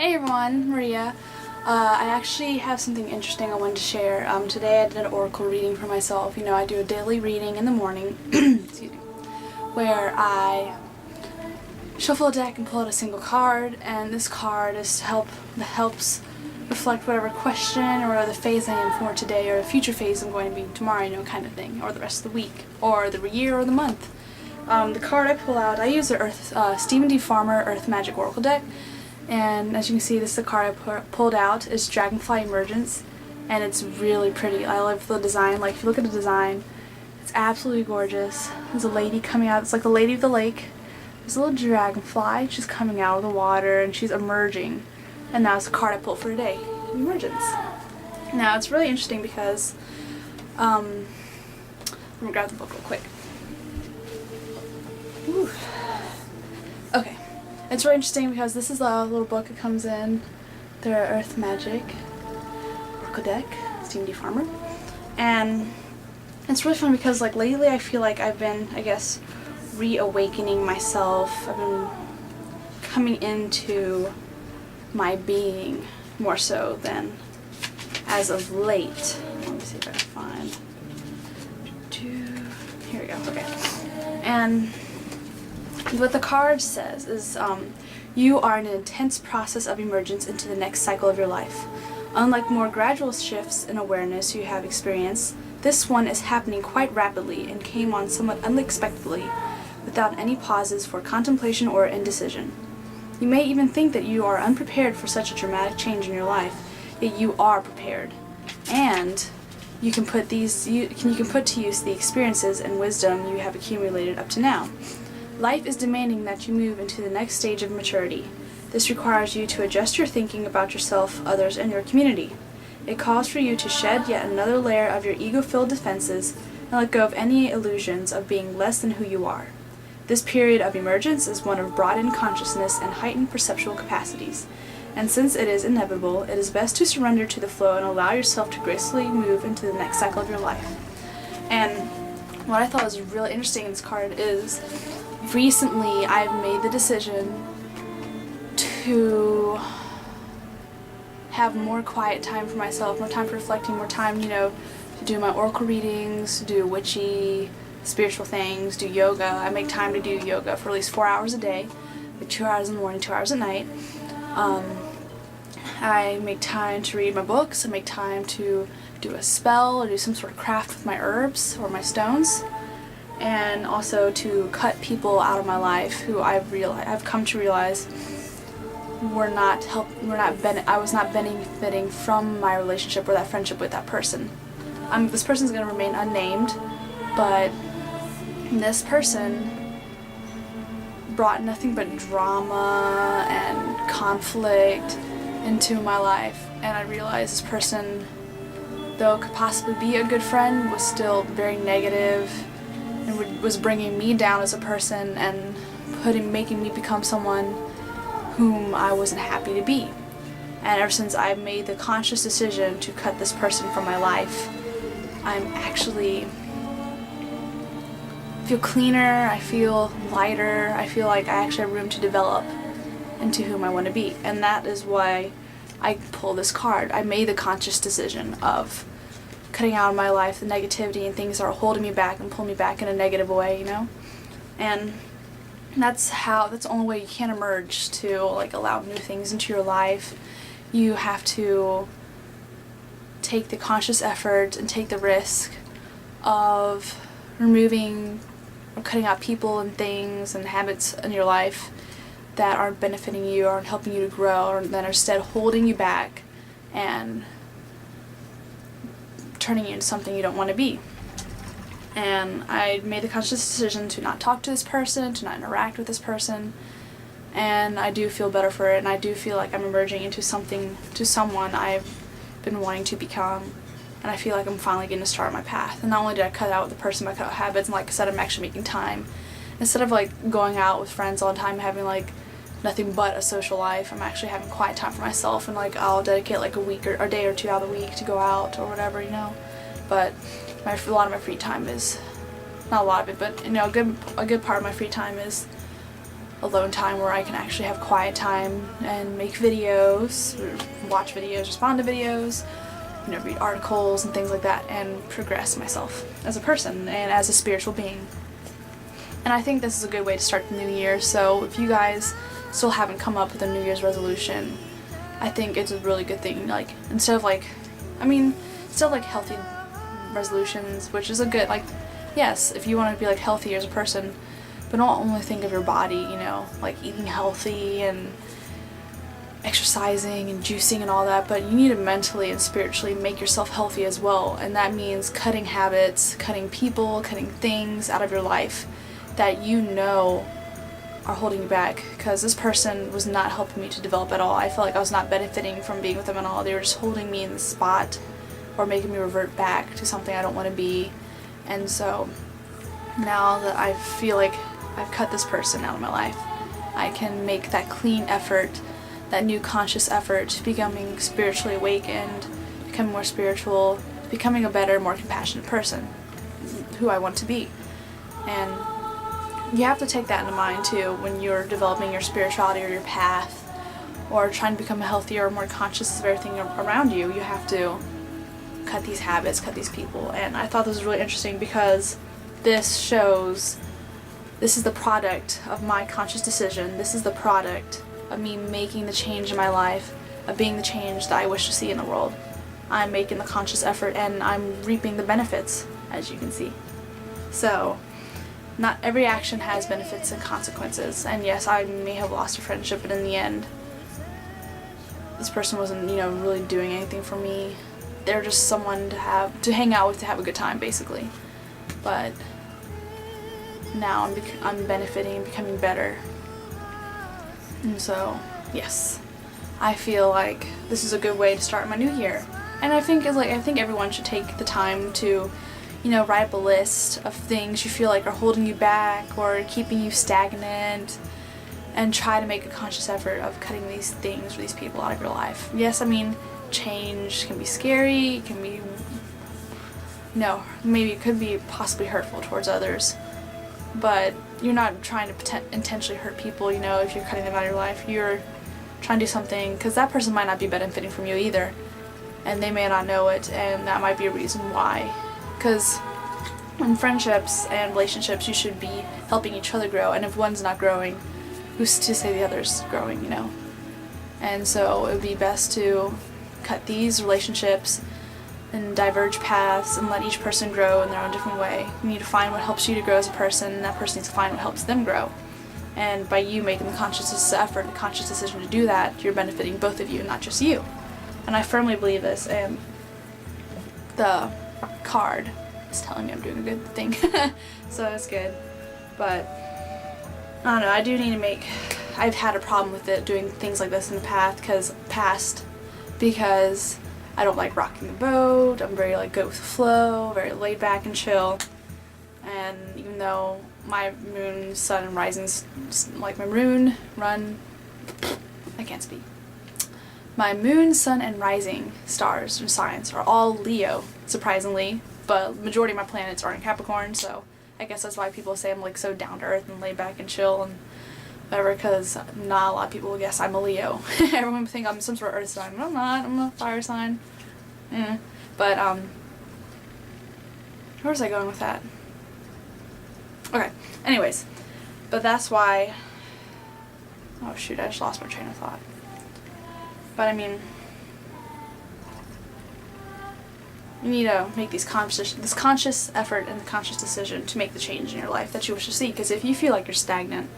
Hey everyone, Maria. I actually have something interesting I wanted to share. Today I did an oracle reading for myself. You know, I do a daily reading in the morning, excuse me, where I shuffle a deck and pull out a single card, and this card is helps reflect whatever question or whatever the phase I am for today, or the future phase I'm going to be tomorrow, you know, kind of thing, or the rest of the week, or the year, or the month. The card I pull out, I use the Stephen D. Farmer Earth Magic Oracle deck. And as you can see, this is the card I pulled out. It's Dragonfly Emergence, and it's really pretty. I love the design. Like, if you look at the design, it's absolutely gorgeous. There's a lady coming out. It's like the Lady of the Lake. There's a little dragonfly. She's coming out of the water, and she's emerging. And that's the card I pulled for today, Emergence. Now, it's really interesting because, let me grab the book real quick. Ooh. Okay. It's really interesting because this is a little book that comes in their Earth Magic Oracle deck, Stephen D. Farmer. And it's really fun because, like, lately I feel like I've been, I guess, reawakening myself. I've been coming into my being more so than as of late. Let me see if I can find. Here we go. Okay. And what the card says is, you are in an intense process of emergence into the next cycle of your life. Unlike more gradual shifts in awareness you have experienced, this one is happening quite rapidly and came on somewhat unexpectedly, without any pauses for contemplation or indecision. You may even think that you are unprepared for such a dramatic change in your life, yet you are prepared. And you can put to use the experiences and wisdom you have accumulated up to now. Life is demanding that you move into the next stage of maturity. This requires you to adjust your thinking about yourself, others, and your community. It calls for you to shed yet another layer of your ego-filled defenses and let go of any illusions of being less than who you are. This period of emergence is one of broadened consciousness and heightened perceptual capacities, and since it is inevitable, it is best to surrender to the flow and allow yourself to gracefully move into the next cycle of your life. And what I thought was really interesting in this card is, recently I've made the decision to have more quiet time for myself, more time for reflecting, more time, you know, to do my oracle readings, to do witchy, spiritual things, do yoga. I make time to do yoga for at least 4 hours a day, like 2 hours in the morning, 2 hours at night. I make time to read my books. I make time to do a spell or do some sort of craft with my herbs or my stones. And also to cut people out of my life who I've come to realize I was not benefiting from my relationship or that friendship with that person. This person's going to remain unnamed, but this person brought nothing but drama and conflict into my life, and I realized this person, though could possibly be a good friend, was still very negative and was bringing me down as a person and making me become someone whom I wasn't happy to be. And ever since I made the conscious decision to cut this person from my life, I'm actually feel cleaner, I feel lighter, I feel like I actually have room to develop into whom I want to be. And that is why I pull this card. I made the conscious decision of cutting out of my life the negativity and things that are holding me back and pulling me back in a negative way, you know? And that's the only way you can emerge, to like allow new things into your life. You have to take the conscious effort and take the risk of removing or cutting out people and things and habits in your life that aren't benefiting you, aren't helping you to grow, or that are instead holding you back and turning you into something you don't want to be. And I made the conscious decision to not talk to this person, to not interact with this person, and I do feel better for it, and I do feel like I'm emerging into someone I've been wanting to become, and I feel like I'm finally getting to start my path. And not only did I cut out the person, but I cut out habits, and like I said, I'm actually making time. Instead of like going out with friends all the time, having like nothing but a social life, I'm actually having quiet time for myself, and like I'll dedicate like a week or a day or two out of the week to go out or whatever, you know. But a lot of my free time is, not a lot of it, but you know, a good part of my free time is alone time where I can actually have quiet time and make videos, watch videos, respond to videos, you know, read articles and things like that, and progress myself as a person and as a spiritual being. And I think this is a good way to start the new year. So if you guys still haven't come up with a New Year's resolution, I think it's a really good thing. Like, instead of like, still like healthy resolutions, which is a good, like, yes, if you want to be like healthy as a person, but don't only think of your body, you know, like eating healthy and exercising and juicing and all that, but you need to mentally and spiritually make yourself healthy as well. And that means cutting habits, cutting people, cutting things out of your life that you know are holding you back, because this person was not helping me to develop at all. I felt like I was not benefiting from being with them at all. They were just holding me in the spot or making me revert back to something I don't want to be. And so now that I feel like I've cut this person out of my life, I can make that clean effort, that new conscious effort, becoming spiritually awakened, becoming more spiritual, becoming a better, more compassionate person, who I want to be. And you have to take that into mind too when you're developing your spirituality or your path, or trying to become healthier or more conscious of everything around you. You have to cut these habits, cut these people. And I thought this was really interesting because this shows, this is the product of my conscious decision. This is the product of me making the change in my life, of being the change that I wish to see in the world. I'm making the conscious effort and I'm reaping the benefits, as you can see. So, not every action has benefits and consequences. And yes, I may have lost a friendship, but in the end, this person wasn't, you know, really doing anything for me. They're just someone to hang out with, to have a good time, basically. But now I'm benefiting and becoming better. And so, yes, I feel like this is a good way to start my new year. And I think everyone should take the time to, you know, write up a list of things you feel like are holding you back or keeping you stagnant, and try to make a conscious effort of cutting these things or these people out of your life. Yes, change can be scary, it can be, maybe it could be possibly hurtful towards others, but you're not trying to intentionally hurt people, you know, if you're cutting them out of your life. You're trying to do something, because that person might not be benefiting from you either, and they may not know it, and that might be a reason why. Because in friendships and relationships, you should be helping each other grow, and if one's not growing, who's to say the other's growing, you know? And so it would be best to cut these relationships and diverge paths and let each person grow in their own different way. You need to find what helps you to grow as a person, and that person needs to find what helps them grow. And by you making the conscious effort, the conscious decision to do that, you're benefiting both of you, not just you. And I firmly believe this, and the card is telling me I'm doing a good thing. So that's good. But I don't know, I do need to I've had a problem with it, doing things like this in the past, because I don't like rocking the boat. I'm very good with the flow, very laid back and chill. And even though my moon, sun, and risings, my moon, sun, and rising stars and signs are all Leo, surprisingly, but majority of my planets are in Capricorn, so I guess that's why people say I'm so down to earth and laid back and chill and whatever, because not a lot of people will guess I'm a Leo. Everyone would think I'm some sort of earth sign, but I'm not. I'm a fire sign. But where was I going with that? Okay, anyways, but that's why, oh shoot, I just lost my train of thought. But you need to make this conscious effort and the conscious decision to make the change in your life that you wish to see. Because if you feel like you're stagnant,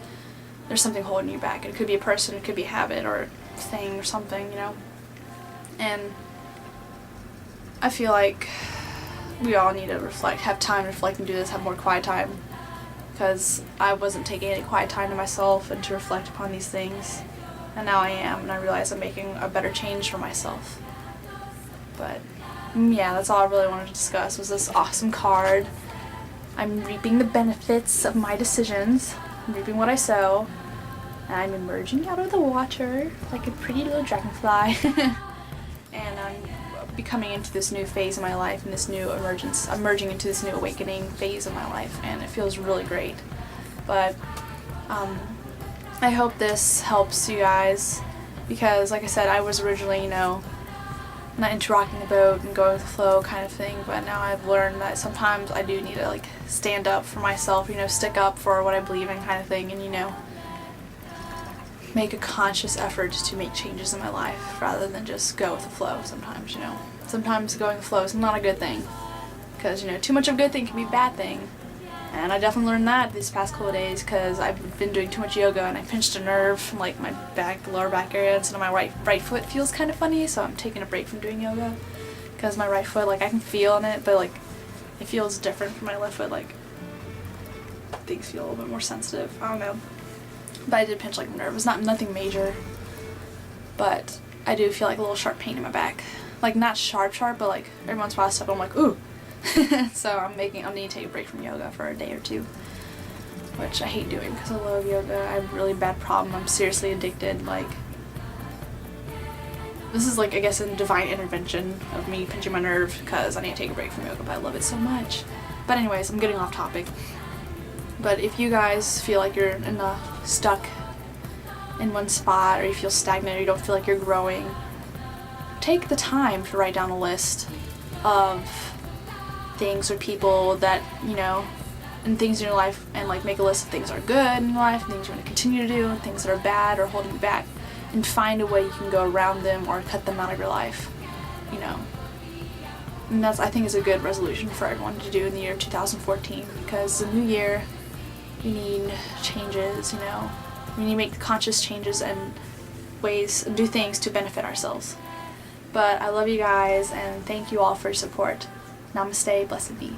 there's something holding you back. It could be a person, it could be a habit or a thing or something, you know. And I feel like we all need to reflect, have time to reflect and do this, have more quiet time. Because I wasn't taking any quiet time to myself and to reflect upon these things. And now I am, and I realize I'm making a better change for myself. But yeah, that's all I really wanted to discuss, was this awesome card. I'm reaping the benefits of my decisions. I'm reaping what I sow. And I'm emerging out of the water like a pretty little dragonfly. And I'm becoming into this new phase of my life, and this new emergence. I'm merging into this new awakening phase of my life, and it feels really great. But I hope this helps you guys, because like I said, I was originally, not into rocking the boat and going with the flow kind of thing, but now I've learned that sometimes I do need to like stand up for myself, stick up for what I believe in kind of thing, and make a conscious effort to make changes in my life rather than just go with the flow sometimes. Sometimes going with the flow is not a good thing, because too much of a good thing can be a bad thing. And I definitely learned that these past couple of days, because I've been doing too much yoga and I pinched a nerve from like my lower back area, and so my right foot feels kind of funny, so I'm taking a break from doing yoga, because my right foot, like I can feel in it, but like it feels different from my left foot, like things feel a little bit more sensitive, I don't know. But I did pinch like a nerve. It's nothing major, but I do feel like a little sharp pain in my back. Like not sharp, but like every once in a while I step, I'm like, ooh. So I'll need to take a break from yoga for a day or two, which I hate doing because I love yoga. I have a really bad problem. I'm seriously addicted. Like, this is like, I guess, a divine intervention of me pinching my nerve because I need to take a break from yoga, but I love it so much. But anyways, I'm getting off topic. But if you guys feel like you're stuck in one spot, or you feel stagnant, or you don't feel like you're growing, take the time to write down a list of things or people that, and things in your life, and like make a list of things that are good in your life, things you want to continue to do, and things that are bad or holding you back, and find a way you can go around them or cut them out of your life, And that's, I think, is a good resolution for everyone to do in the year 2014, because the new year, we need changes, we need to make conscious changes and ways, and do things to benefit ourselves. But I love you guys, and thank you all for your support. Namaste, blessed be.